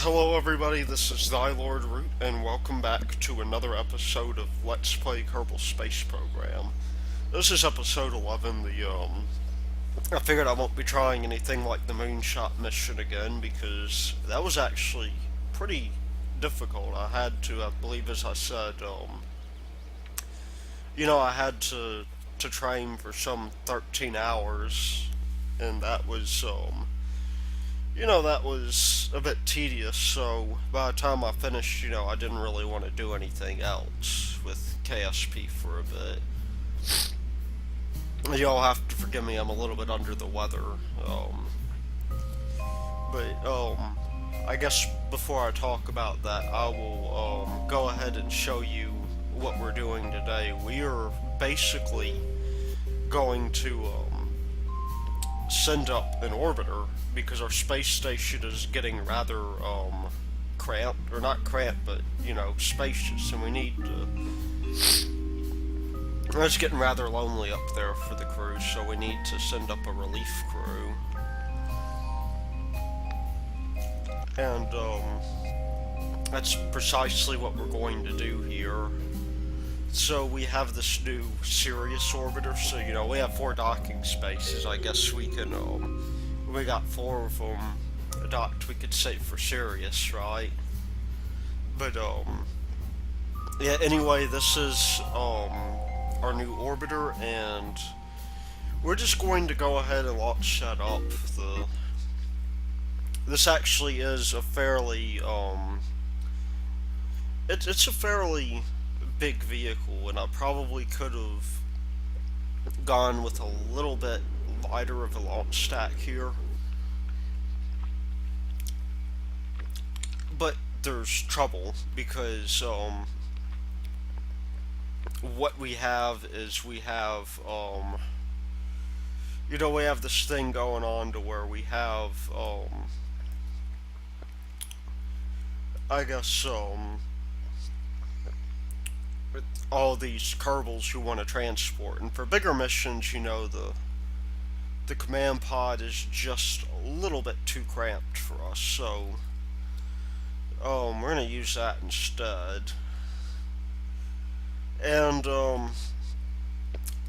Hello everybody, this is Thy Lord Root, and welcome back to another episode of Let's Play Kerbal Space Program. This is episode 11, I figured I won't be trying anything like the Moonshot mission again, because that was actually pretty difficult. I had to, I believe as I said, I had to train for some 13 hours, and that was a bit tedious, so by the time I finished, I didn't really want to do anything else with KSP for a bit. Y'all have to forgive me, I'm a little bit under the weather. But I guess before I talk about that, I will go ahead and show you what we're doing today. We are basically going to send up an orbiter because our space station is getting rather cramped, or not cramped, but spacious, and we need to. It's getting rather lonely up there for the crew, so we need to send up a relief crew. And that's precisely what we're going to do here. So we have this new Sirius orbiter, so we have 4 docking spaces. I guess we got 4 of them docked, we could save for Sirius, right? But yeah, anyway, this is our new orbiter, and we're just going to go ahead and launch that up. This actually is a fairly it's a fairly big vehicle, and I probably could have gone with a little bit lighter of a launch stack here, but there's trouble because what we have is we have we have this thing going on to where we have I guess with all these Kerbals who want to transport, and for bigger missions, the command pod is just a little bit too cramped for us, so we're gonna use that instead. And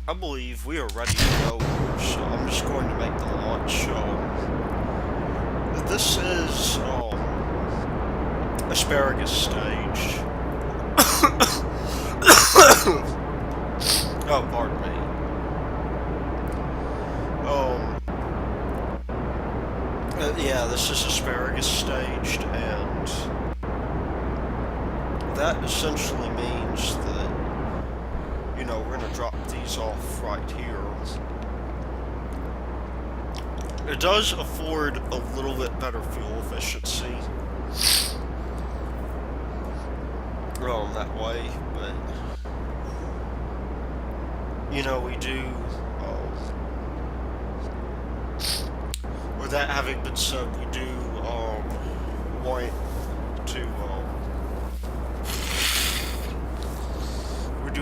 I believe we are ready to go, so I'm just going to make the launch. This is asparagus stage. Oh, pardon me. Yeah, this is asparagus staged, and that essentially means that, we're gonna drop these off right here. It does afford a little bit better fuel efficiency that way, but we do with that having been said, we do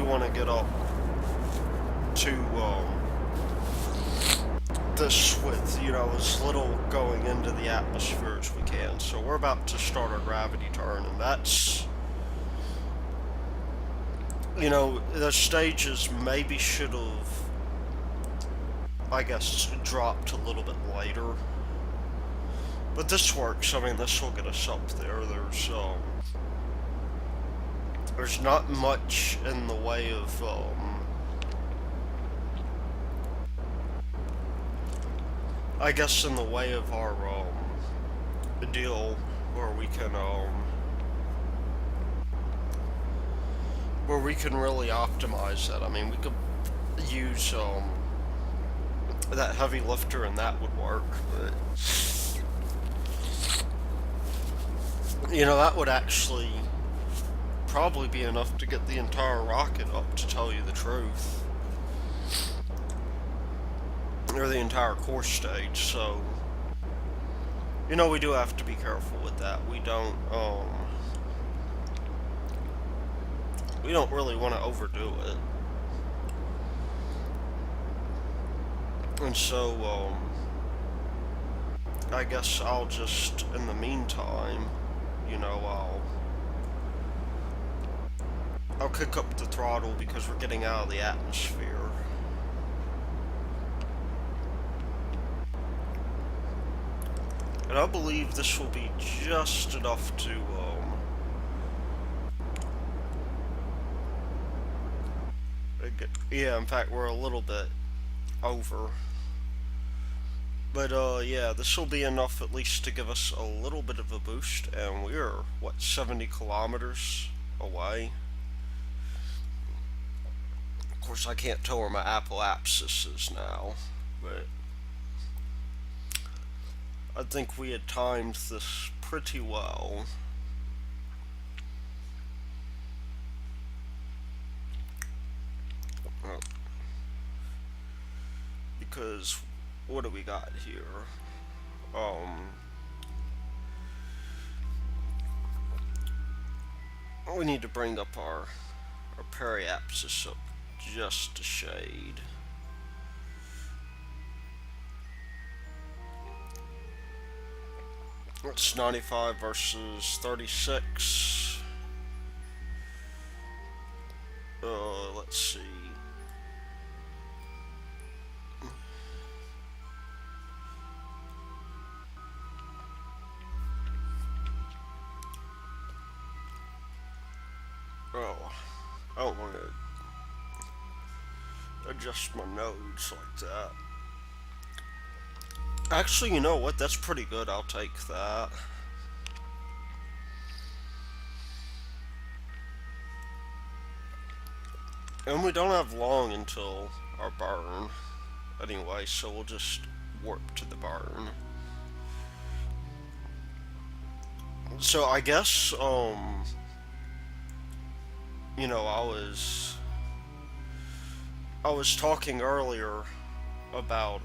want to get up to this with as little going into the atmosphere as we can. So we're about to start our gravity turn, and that's the stages maybe should have, I guess, dropped a little bit later, but this works. I mean, this will get us up there. There's not much in the way of I guess in the way of our deal where we can really optimize that. I mean, we could use that heavy lifter and that would work, but that would actually probably be enough to get the entire rocket up, to tell you the truth, or the entire core stage. So we do have to be careful with that. We don't really want to overdo it. And so I guess I'll just, in the meantime, you know, I'll kick up the throttle because we're getting out of the atmosphere. And I believe this will be just enough to, yeah, in fact, we're a little bit over. But, yeah, this will be enough at least to give us a little bit of a boost, and we're, what, 70 kilometers away? Of course, I can't tell where my Apple Apsis is now, but I think we had timed this pretty well. Because, what do we got here? We need to bring up our periapsis up just a shade. It's 95 versus 36. Let's see. Oh, I don't want to adjust my nodes like that. Actually, you know what? That's pretty good. I'll take that. And we don't have long until our burn. Anyway, so we'll just warp to the burn. So I guess, you know, I was talking earlier about,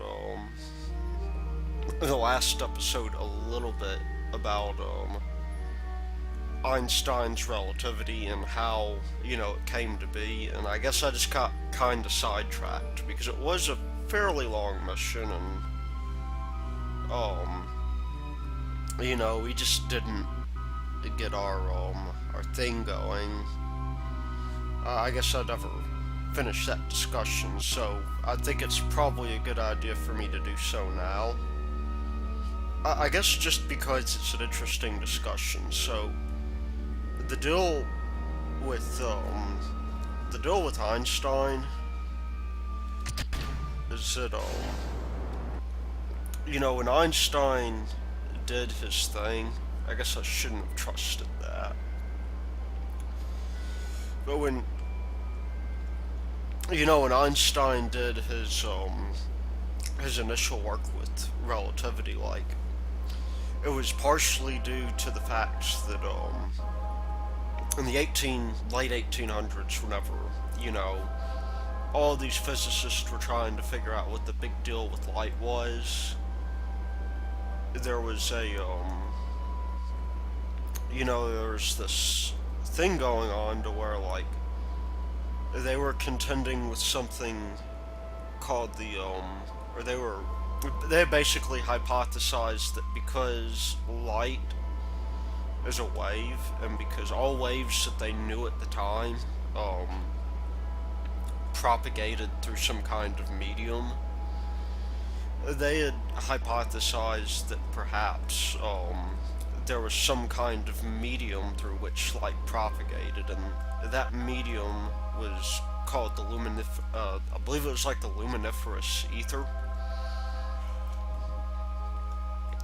the last episode a little bit about, Einstein's relativity and how, you know, it came to be, and I guess I just got kind of sidetracked because it was a fairly long mission, and, you know, we just didn't get our thing going. I guess I never finished that discussion, so I think it's probably a good idea for me to do so now. I guess just because it's an interesting discussion. So the deal with Einstein is that you know, when Einstein did his thing, I guess I shouldn't have trusted that. But when, you know, when Einstein did his initial work with relativity, like, it was partially due to the fact that in the late 1800s, whenever, you know, all these physicists were trying to figure out what the big deal with light was, there was you know, there was this thing going on to where, like, they were contending with something called the, or they basically hypothesized that because light is a wave, and because all waves that they knew at the time, propagated through some kind of medium, they had hypothesized that perhaps, there was some kind of medium through which light propagated, and that medium was called the I believe it was like the luminiferous ether.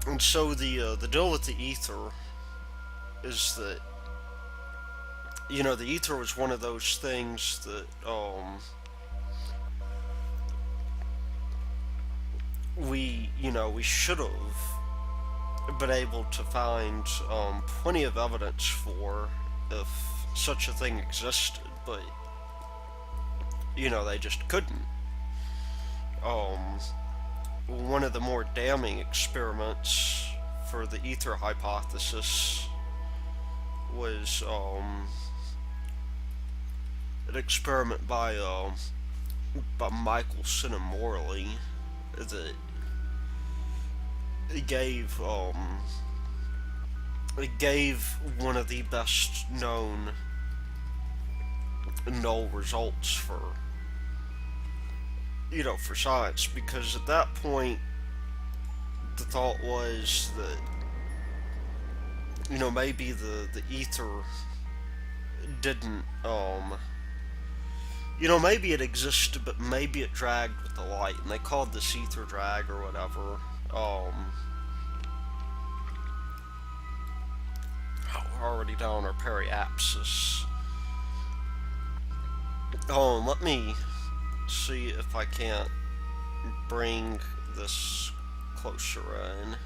And so the deal with the ether is that, you know, the ether was one of those things that we should have been able to find plenty of evidence for if such a thing existed, but, you know, they just couldn't. One of the more damning experiments for the ether hypothesis was an experiment by Michelson and Morley that gave it gave one of the best known null results for, for science, because at that point, the thought was that, maybe the ether didn't, maybe it existed, but maybe it dragged with the light, and they called this ether drag or whatever. We're already down our periapsis. Let me see if I can't bring this closer in.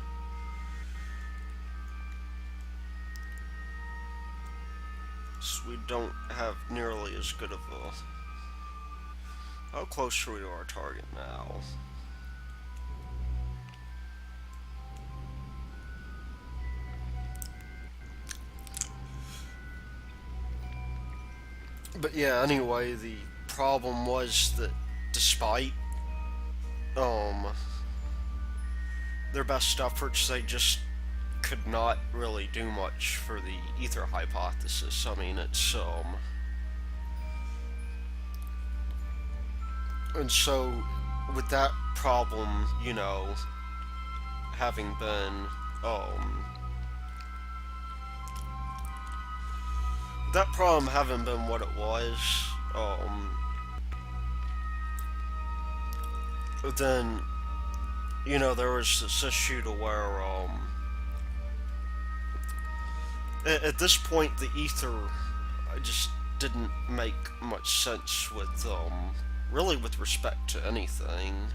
So we don't have nearly as good of a... How close are we to our target now? But yeah, anyway, the problem was that despite their best efforts, they just could not really do much for the ether hypothesis. I mean, it's and so with that problem, having been that problem having been what it was, then, there was this issue to where, at this point, the ether just didn't make much sense with, really with respect to anything.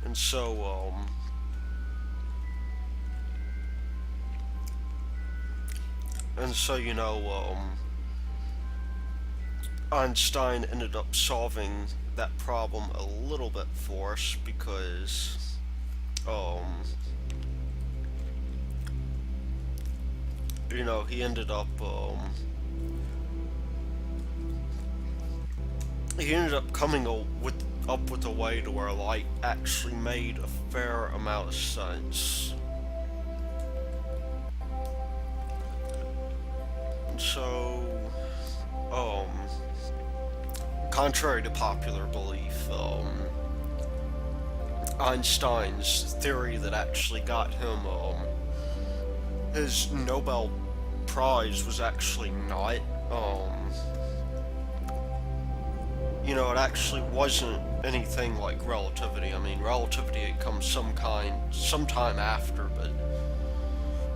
And so, Einstein ended up solving that problem a little bit for us because, he ended up, coming up with a way to where light actually made a fair amount of sense. So, contrary to popular belief, Einstein's theory that actually got him his Nobel Prize was actually not, it actually wasn't anything like relativity. I mean, relativity had come sometime after, but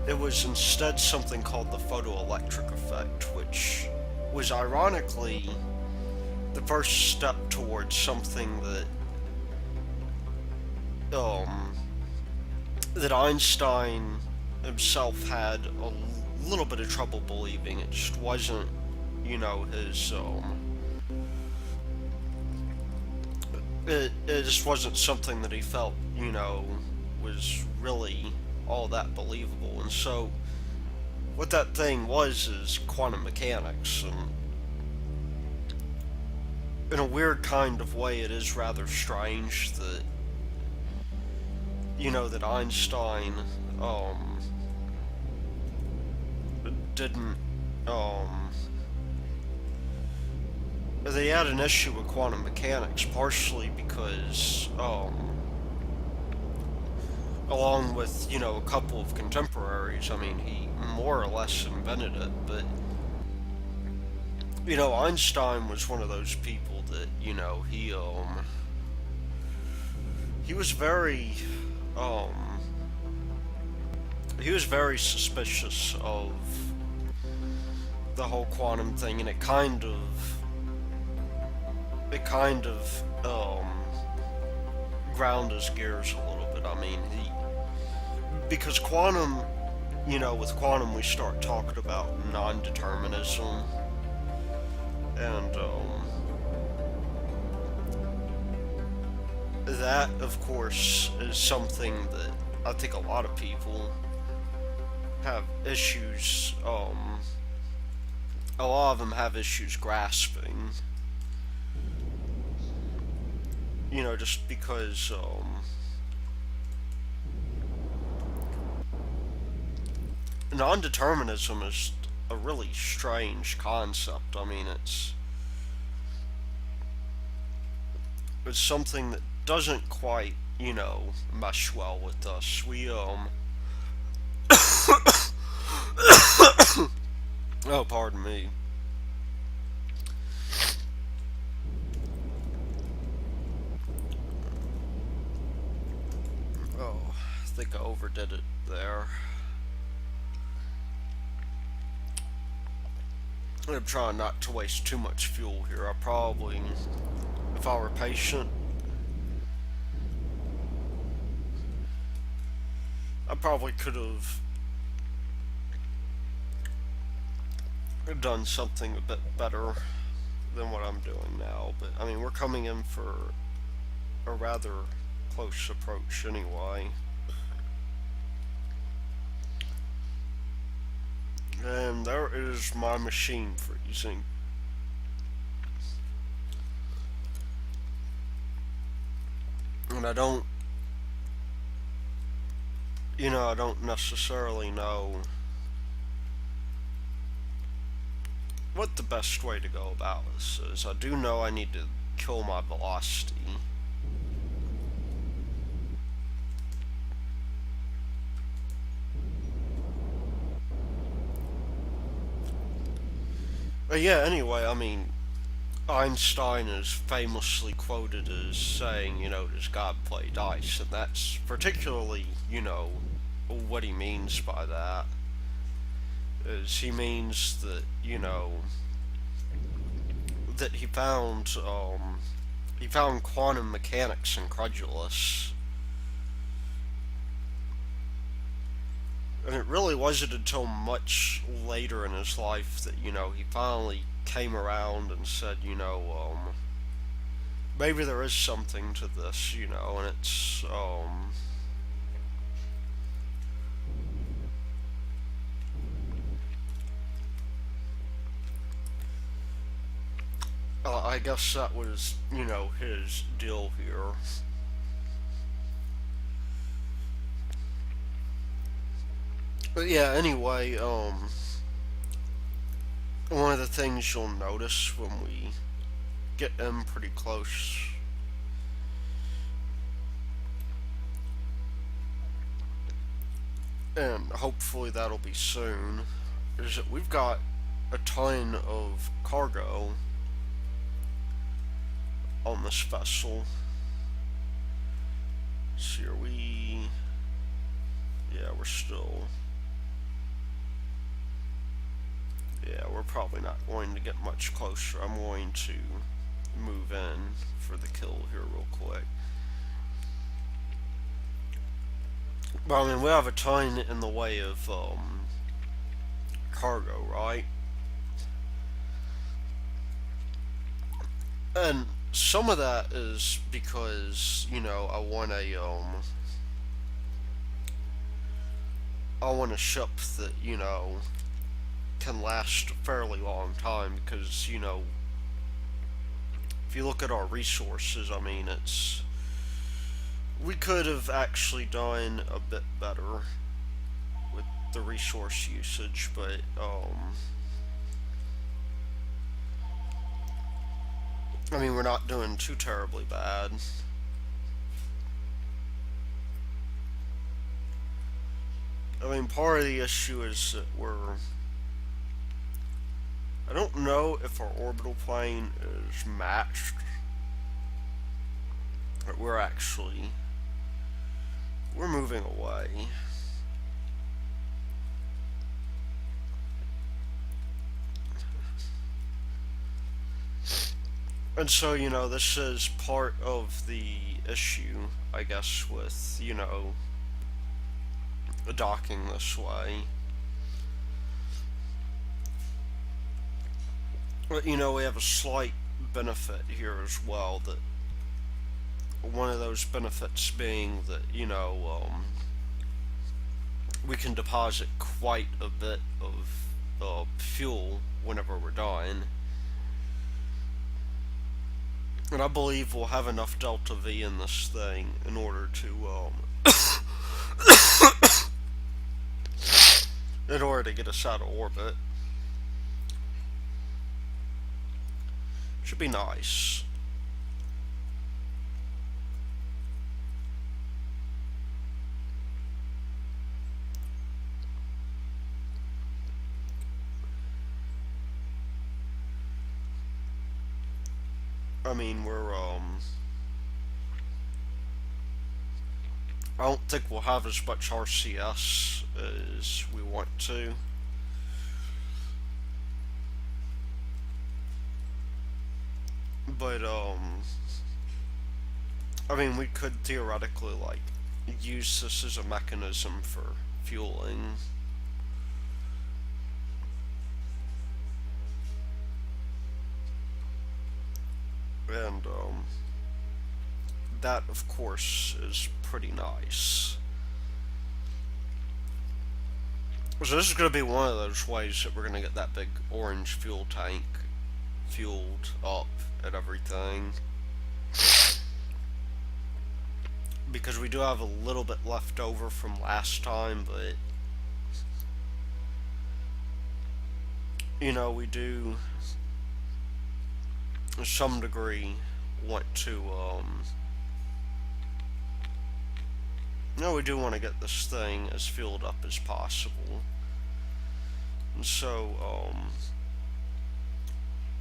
it was instead something called the photoelectric effect, which was ironically the first step towards something that Einstein himself had a little bit of trouble believing. It just wasn't, his, it just wasn't something that he felt, was really all that believable. And so what that thing was is quantum mechanics, and in a weird kind of way it is rather strange that that Einstein didn't they had an issue with quantum mechanics, partially because along with, a couple of contemporaries. I mean, he more or less invented it, but, Einstein was one of those people that, he was very, suspicious of the whole quantum thing, and it kind of, ground his gears a little bit. I mean, because quantum, with quantum we start talking about non-determinism, and, that, of course, is something that I think a lot of people have issues, a lot of them have issues grasping, just because, non-determinism is a really strange concept. I mean, it's something that doesn't quite, mesh well with us. Oh, pardon me. Oh, I think I overdid it there. I'm trying not to waste too much fuel here. I probably, if I were patient, I probably could have done something a bit better than what I'm doing now. But I mean, we're coming in for a rather close approach anyway. And there is my machine freezing. And I don't necessarily know what the best way to go about this is. I do know I need to kill my velocity. But yeah, anyway, I mean, Einstein is famously quoted as saying, does God play dice? And that's particularly, what he means by that. Is he means that, that he found quantum mechanics incredulous. And it really wasn't until much later in his life that, he finally came around and said, maybe there is something to this, and I guess that was, his deal here. But yeah, anyway, one of the things you'll notice when we get in pretty close, and hopefully that'll be soon, is that we've got a ton of cargo on this vessel. So here we're still, we're probably not going to get much closer. I'm going to move in for the kill here real quick. But I mean, we have a ton in the way of cargo, right? And some of that is because, I want a ship that, can last a fairly long time, because, if you look at our resources, I mean, we could have actually done a bit better with the resource usage, but, I mean, we're not doing too terribly bad. I mean, part of the issue is that I don't know if our orbital plane is matched, but we're moving away. And so, this is part of the issue, I guess, with, docking this way. But, we have a slight benefit here as well, that one of those benefits being that, we can deposit quite a bit of fuel whenever we're done. And I believe we'll have enough Delta V in this thing in order to in order to get us out of orbit. Should be nice. I mean, I don't think we'll have as much RCS as we want to. But, I mean, we could theoretically, like, use this as a mechanism for fueling. And, that, of course, is pretty nice. So this is going to be one of those ways that we're going to get that big orange fuel tank fueled up and everything. Because we do have a little bit left over from last time, but you know, we do to some degree want to we do want to get this thing as fueled up as possible. And so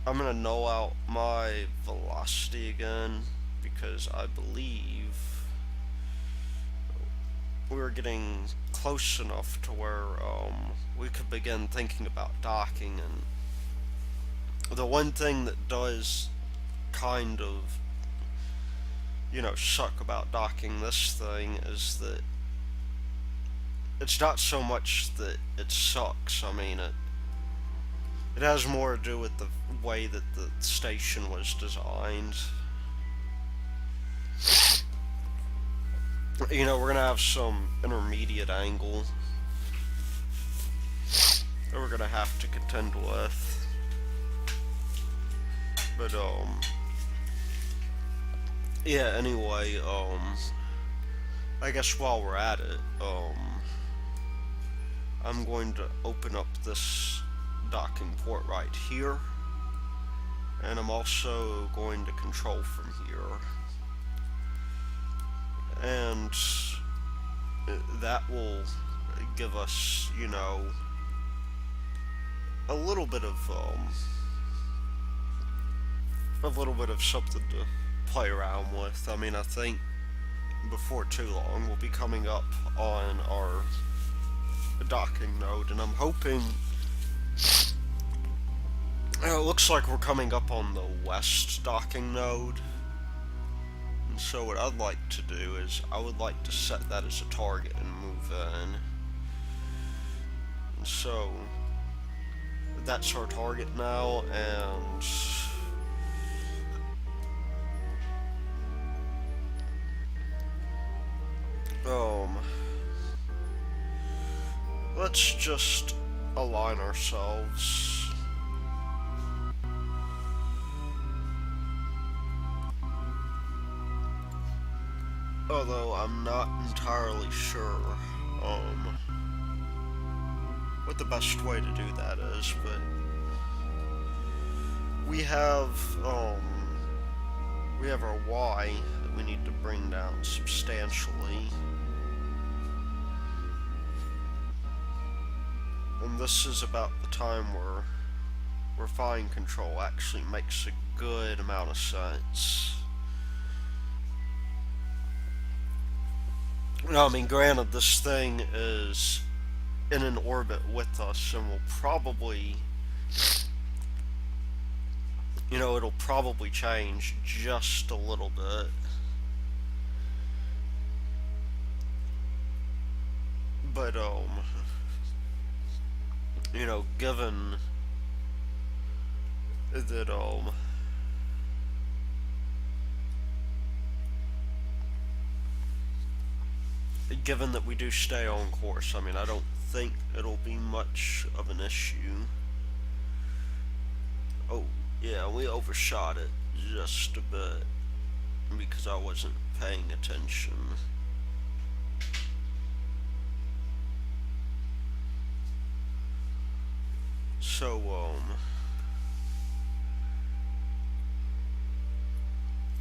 I'm gonna null out my velocity again, because I believe we were getting close enough to where we could begin thinking about docking. And the one thing that does kind of, suck about docking this thing is that it's not so much that it sucks. I mean, it has more to do with the way that the station was designed. We're gonna have some intermediate angle that we're gonna have to contend with. But, yeah, anyway, I guess while we're at it, I'm going to open up this docking port right here, and I'm also going to control from here, and that will give us, a little bit of something to play around with. I mean, I think before too long we'll be coming up on our docking node, and I'm hoping it looks like we're coming up on the west docking node. And so what I'd like to do is I would like to set that as a target and move in. And so that's our target now, and let's just align ourselves. Although I'm not entirely sure what the best way to do that is, but we have our Y that we need to bring down substantially. And this is about the time where refine control actually makes a good amount of sense. I mean, granted, this thing is in an orbit with us and will probably, it'll probably change just a little bit. But, given that, given that we do stay on course, I mean, I don't think it'll be much of an issue. Oh, yeah, we overshot it just a bit because I wasn't paying attention. So,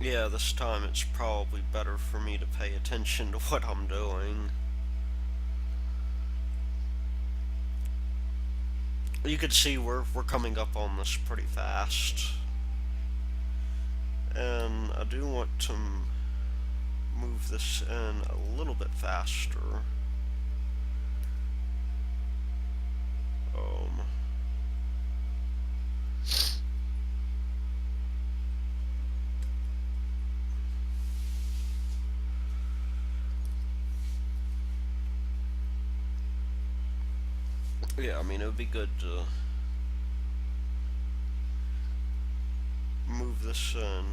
yeah, this time it's probably better for me to pay attention to what I'm doing. You can see we're coming up on this pretty fast. And I do want to move this in a little bit faster. Um, yeah, I mean, it would be good to move this in,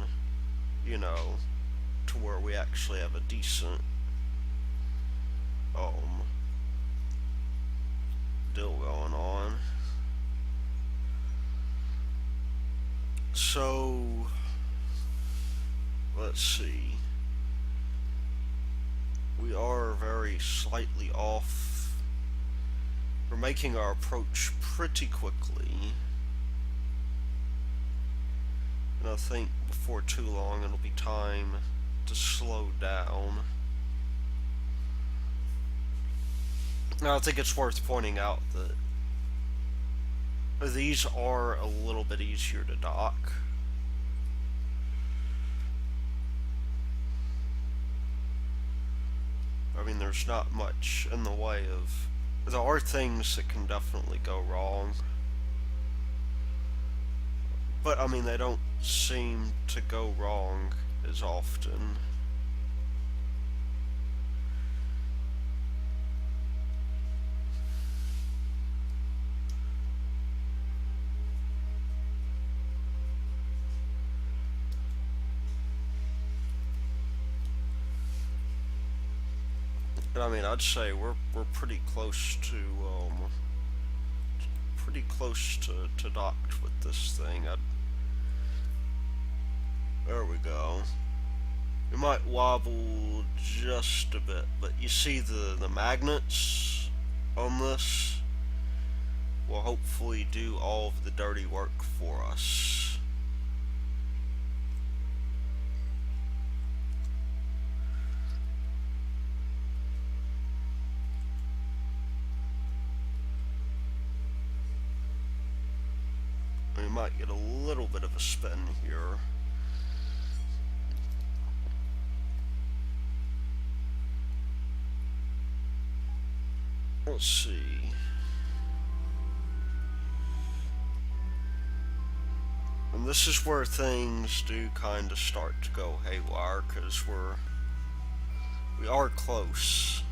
you know, to where we actually have a decent, deal going on. So, let's see. We are very slightly off. We're making our approach pretty quickly. And I think before too long it'll be time to slow down. Now, I think it's worth pointing out that these are a little bit easier to dock. I mean, there's not much in the way of... There are things that can definitely go wrong. But, I mean, they don't seem to go wrong as often. And I mean, I'd say we're pretty close to docked with this thing. There we go. It might wobble just a bit, but you see the magnets on this will hopefully do all of the dirty work for us. We might get a little bit of a spin here. Let's see. And this is where things do kind of start to go haywire, because we are close.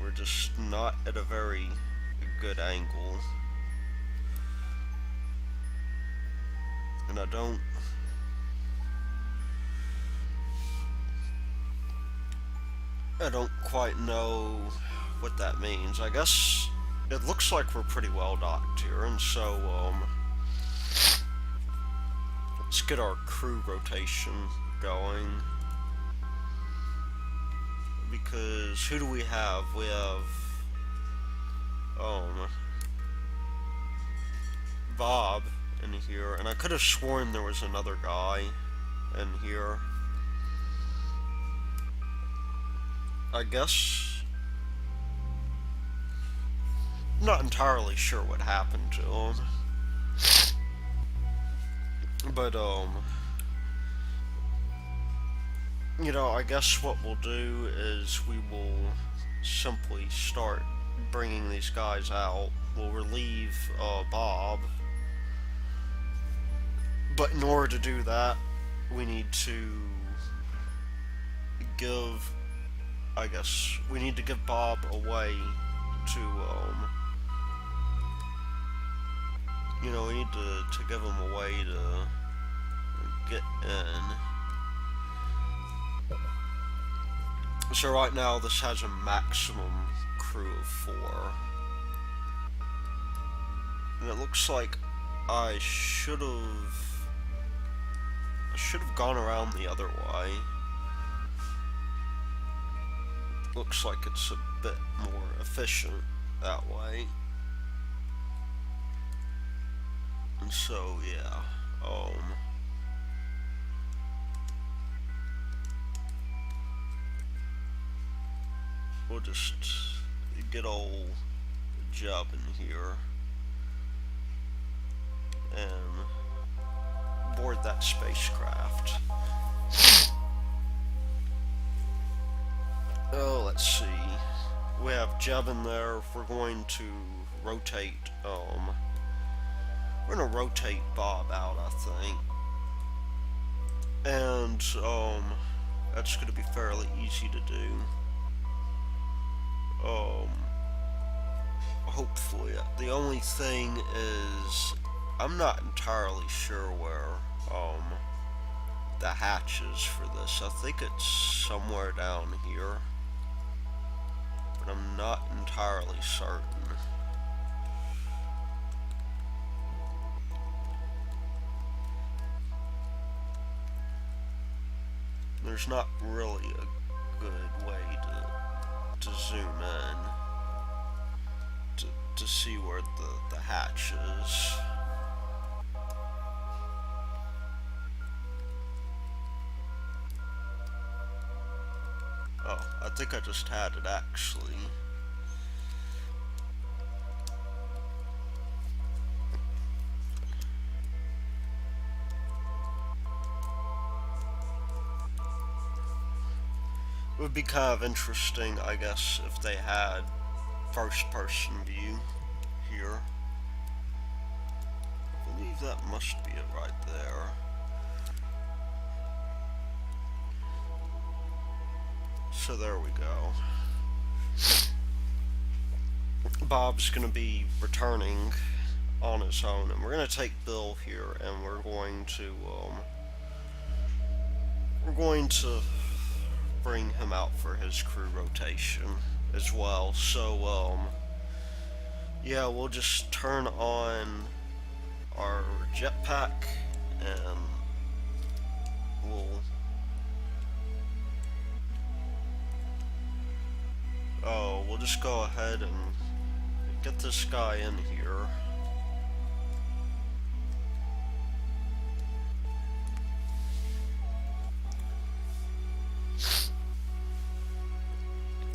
We're just not at a very good angle. And I don't quite know what that means. I guess it looks like we're pretty well docked here, and so let's get our crew rotation going. Because who do we have? We have Bob in here, and I could have sworn there was another guy in here. I guess not entirely sure what happened to him, but you know, I guess what we'll do is we will simply start bringing these guys out. We'll relieve Bob, but in order to do that, we need to give, I guess, we need to give Bob a way to, you know, we need to give him a way to get in. So right now this has a maximum crew of 4. And it looks like I should have gone around the other way. Looks like it's a bit more efficient that way. And so, yeah, we'll just get old Jeb in here and board that spacecraft. Oh, let's see. We have Jeb in there. We're going to rotate, we're gonna rotate Bob out, I think. And, that's gonna be fairly easy to do. Hopefully. The only thing is, I'm not entirely sure where, the hatch is for this. I think it's somewhere down here, but I'm not entirely certain. There's not really a good way to zoom in to see where the hatch is. Oh, I think I just had it actually. It would be kind of interesting, I guess, if they had first-person view here. I believe that must be it right there. So there we go. Bob's gonna be returning on his own, and we're gonna take Bill here, and we're going to bring him out for his crew rotation as well. So yeah, we'll just turn on our jetpack and we'll just go ahead and get this guy in here.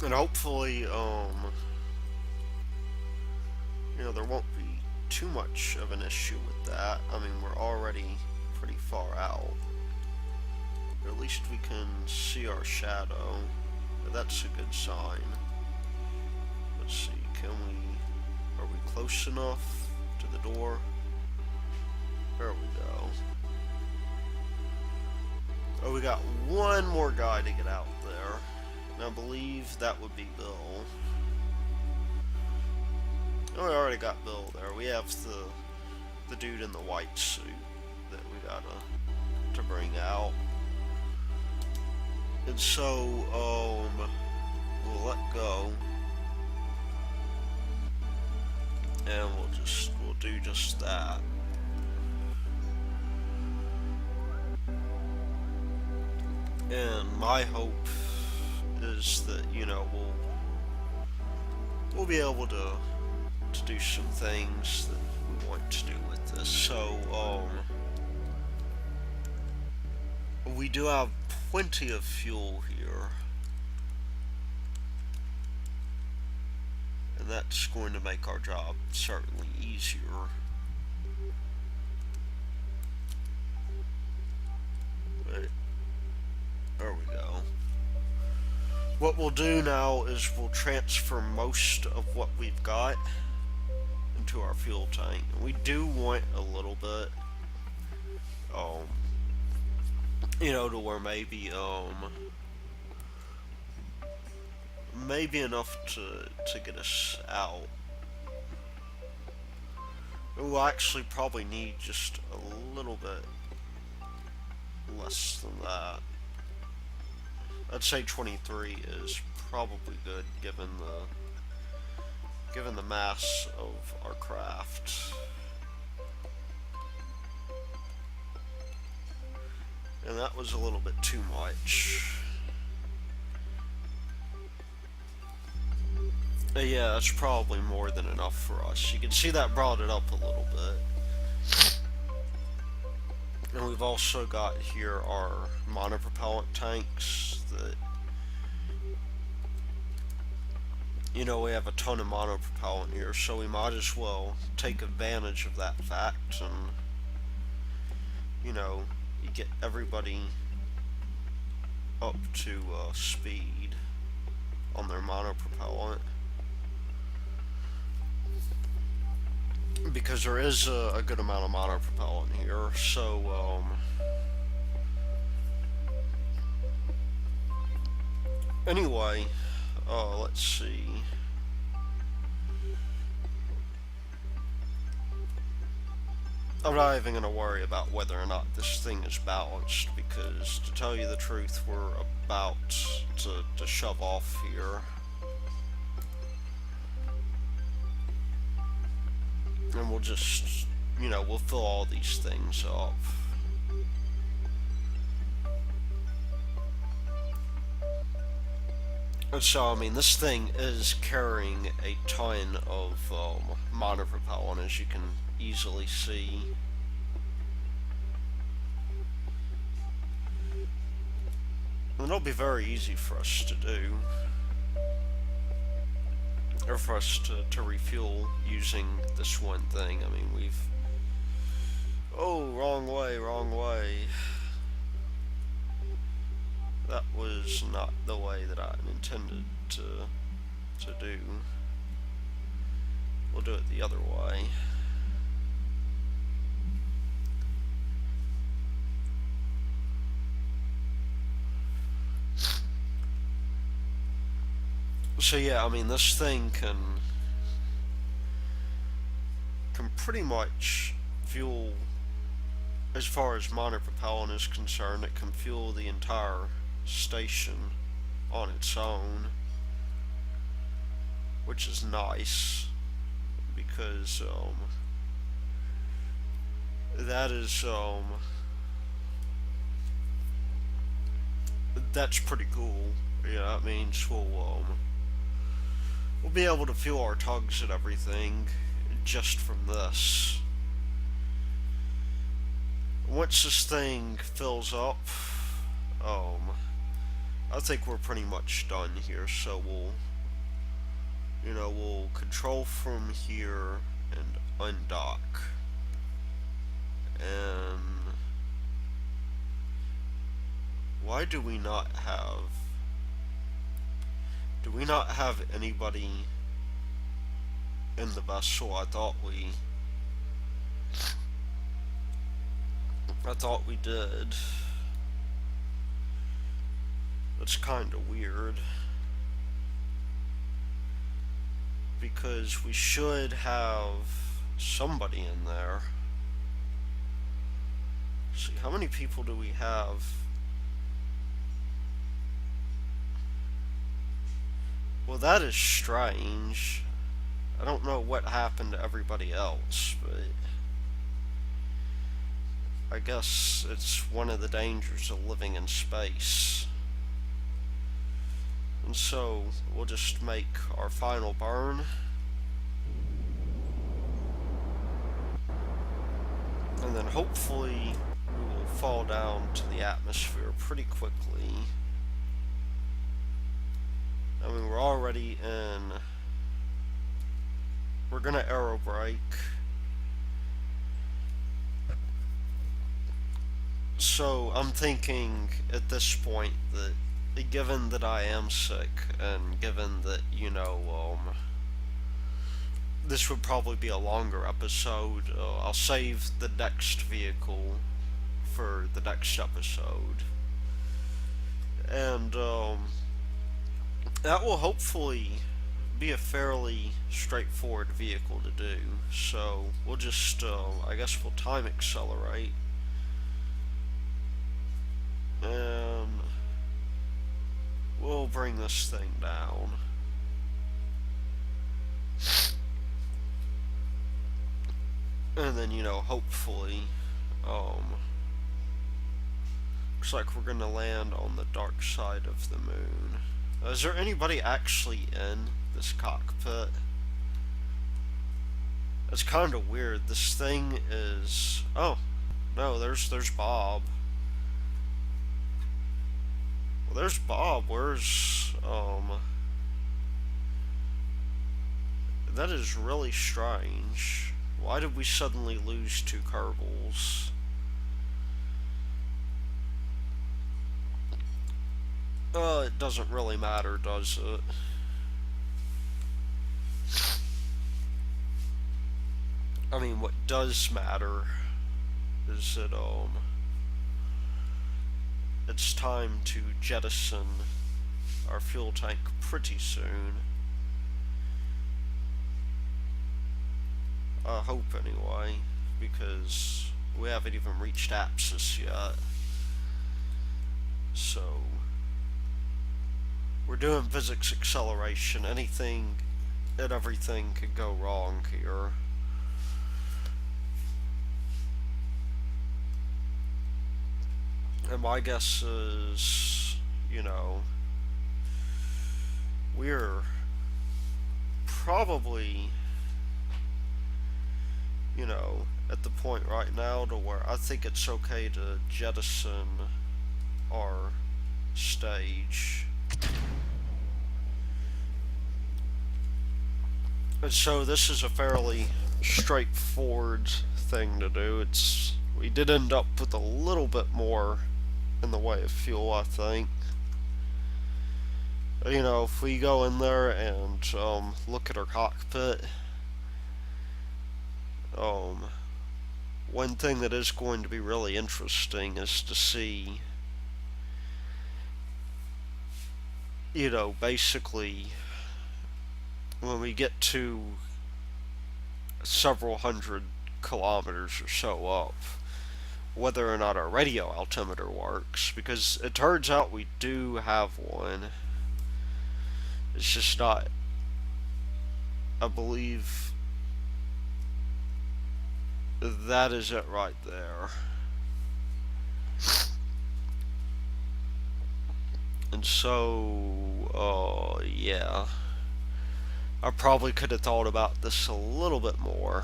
And hopefully, you know, there won't be too much of an issue with that. I mean, we're already pretty far out. But at least we can see our shadow. That's a good sign. Let's see, are we close enough to the door? There we go. Oh, we got one more guy to get out there. And I believe that would be Bill. Oh, we already got Bill there. We have the dude in the white suit that we gotta to bring out. And so, we'll let go. And we'll do just that. And my hope is that, you know, we'll be able to do some things that we want to do with this. So, we do have plenty of fuel here. And that's going to make our job certainly easier. But there we go. What we'll do now is we'll transfer most of what we've got into our fuel tank. We do want a little bit, you know, to where maybe enough to get us out. We'll actually probably need just a little bit less than that. I'd say 23 is probably good given the mass of our craft. And that was a little bit too much. Yeah, that's probably more than enough for us. You can see that brought it up a little bit. And we've also got here our monopropellant tanks that, we have a ton of monopropellant here, so we might as well take advantage of that fact and, you get everybody up to speed on their monopropellant. Because there is a good amount of monopropellant here, so, anyway, let's see. I'm not even going to worry about whether or not this thing is balanced, because to tell you the truth, we're about to shove off here. And we'll just, we'll fill all these things up. And so, I mean, this thing is carrying a ton of monopropellant, as you can easily see. And it'll be very easy for us to do. Or for us to refuel using this one thing. I mean, we've... Oh, wrong way, wrong way. That was not the way that I intended to do. We'll do it the other way. So yeah, I mean, this thing can pretty much fuel, as far as monopropellant is concerned, it can fuel the entire station on its own, which is nice, because that is that's pretty cool. Yeah, that means we'll be able to fuel our tugs and everything just from this. Once this thing fills up, I think we're pretty much done here, so we'll control from here and undock. And why do we not have anybody in the vessel? I thought we did. That's kind of weird, because we should have somebody in there. Let's see, how many people do we have? Well, that is strange. I don't know what happened to everybody else, but I guess it's one of the dangers of living in space. And so we'll just make our final burn. And then hopefully we will fall down to the atmosphere pretty quickly. I mean, we're already in... We're gonna aero brake. So I'm thinking at this point that, given that I am sick, and given that, this would probably be a longer episode, I'll save the next vehicle for the next episode. And, that will hopefully be a fairly straightforward vehicle to do. So we'll just, I guess we'll time accelerate. And we'll bring this thing down. And then, hopefully, looks like we're gonna land on the dark side of the moon. Is there anybody actually in this cockpit? It's kind of weird. This thing is... Oh, no, there's Bob. Well, there's Bob. Where's... That is really strange. Why did we suddenly lose two Kerbals? It doesn't really matter, does it? I mean, what does matter is that, it's time to jettison our fuel tank pretty soon. I hope, anyway, because we haven't even reached Apsis yet. So, we're doing physics acceleration. Anything and everything could go wrong here. And my guess is, we're probably, at the point right now to where I think it's okay to jettison our stage. And so this is a fairly straightforward thing to do. We did end up with a little bit more in the way of fuel, I think. If we go in there and look at our cockpit, one thing that is going to be really interesting is to see, basically when we get to several hundred kilometers or so up, whether or not our radio altimeter works, because it turns out we do have one. It's just not, I believe that is it right there. And so, yeah, I probably could have thought about this a little bit more.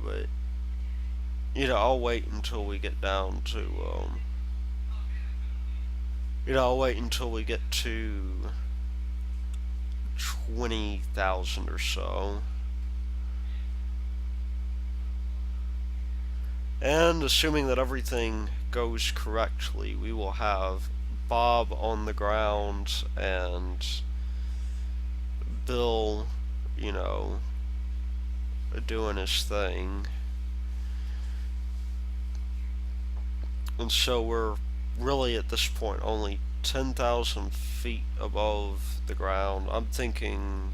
But, I'll wait until we get down to, I'll wait until we get to 20,000 or so. And assuming that everything goes correctly, we will have Bob on the ground and Bill, doing his thing. And so we're really at this point only 10,000 feet above the ground. I'm thinking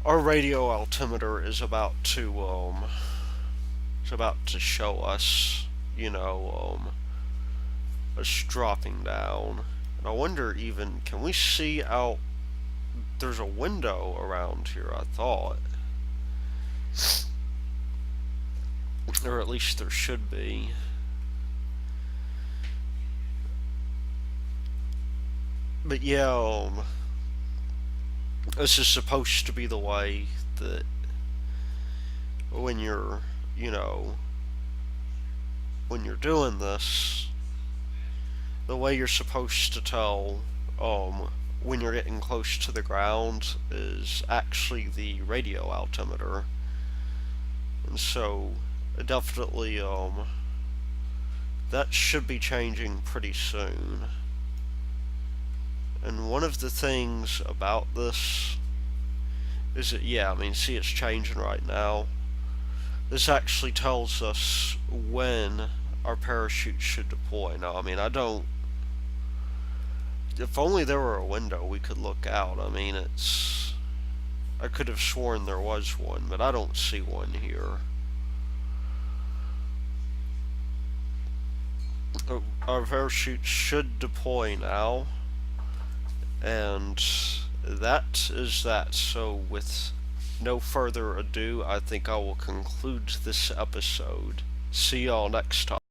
our radio altimeter is about to show us, us dropping down. And I wonder even, can we see out? There's a window around here, I thought. Or at least there should be. But yeah, this is supposed to be the way that when you're, when you're doing this, the way you're supposed to tell, when you're getting close to the ground is actually the radio altimeter. And so, definitely, that should be changing pretty soon. And one of the things about this is that, see, it's changing right now. This actually tells us when our parachute should deploy. Now, if only there were a window we could look out. I could have sworn there was one, but I don't see one here. Our parachute should deploy now. And that is that. So with no further ado, I think I will conclude this episode. See y'all next time.